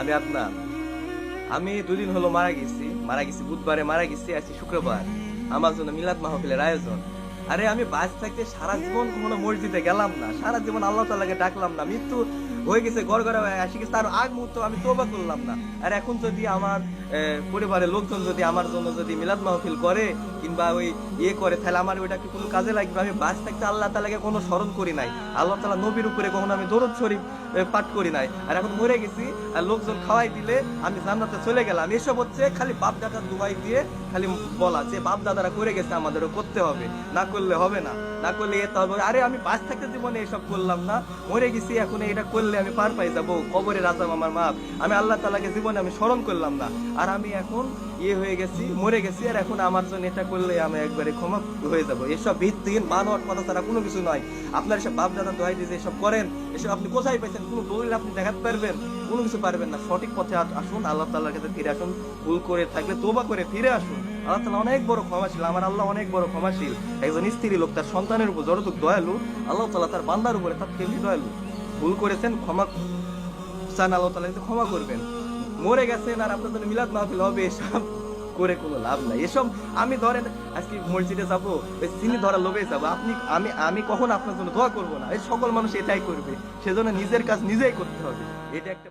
আমি আদনান। আমি দুদিন হলো মারা গেছি বুধবারে মারা গেছি, আজকে শুক্রবার। আমার জন্য মিলাদ মাহফিলের আয়োজন। আরে আমি বাস থাকতে সারা জীবন কখনো মসজিদে গেলাম না, সারা জীবন আল্লাহ তাআলাকে ডাকলাম না, মৃত্যু হয়ে গেছে, গড়গড়া হয়ে আসি গেছে, তার আগ মুহূর্ত আমি তওবা করলাম না। আর এখন যদি আমার পরিবারের লোকজন যদি আমার জন্য যদি মিলাদ মাহফিল করে কিংবা ওই করে, তাহলে আমার ওইটা কি কোনো কাজে লাগবে? আমি বাস থাকতে আল্লাহ তাআলাকে কোনো স্মরণ করি নাই, আল্লাহ তাআলা নবীর উপরে কখনো আমি দরুদ শরীফ পাঠ করি নাই। আর এখন মরে গেছি, আর লোকজন খাওয়াই দিলে আমি জান্নাতে চলে গেলাম। এসব হচ্ছে খালি বাপ দাদার দুবাই দিয়ে খালি বলা যে বাপ দাদারা করে গেছে, আমাদেরও করতে হবে, না করলে হবে না, না করলে এতে হবে। আরে আমি বাস থাকতে জীবনে এসব করলাম না, মরে গেছি, এখন এটা করলে আমি পার পাই যাবো, কবরের আযাব আমার মাপ। আমি আল্লাহ তাআলাকে জীবনে আমি স্মরণ করলাম না, আর আমি এখন হয়ে গেছি, মরে গেছি, আর এখন আমার জন্য এটা করলে আমি একবারে ক্ষমা হয়ে যাবো। এসব ভিত্তিহীন বানোয়াট কথা ছাড়া কোনো কিছু নয়। আপনার এসব বাপ দাদা দোহাই দিয়ে এসব করেন, এসব আপনি কোথায় পাইছেন? কোনো দলিল আপনি দেখাতে পারবেন? কোনো কিছু পারবেন না। সঠিক পথে আসুন, আল্লাহ তাআলার কাছে ফিরে আসুন, ভুল করে থাকলে তওবা করে ফিরে আসুন। আল্লাহ তাআলা অনেক বড় ক্ষমাশীল, আমার আল্লাহ অনেক বড় ক্ষমাশীল। একজন স্ত্রী লোক তার সন্তানের উপর যতটুকু দয়ালু, আল্লাহ তাআলা তার বান্দার উপরে তার তেমনি দয়ালু। ভুল করেছেন, ক্ষমা চান, আল্লাহ তাআলা কিন্তু ক্ষমা করবেন। মরে গেছেন আর আপনার জন্য মিলাদ মাহফিল হবে, এসব করে কোনো লাভ নাই। এসব আমি ধরেন আজকে মসজিদে যাবো, চিনি ধরা লোভে যাবো, আপনি আমি কখন আপনার জন্য দোয়া করবো না? এই সকল মানুষ এটাই করবে, সেজন্য নিজের কাজ নিজেই করতে হবে। এটা একটা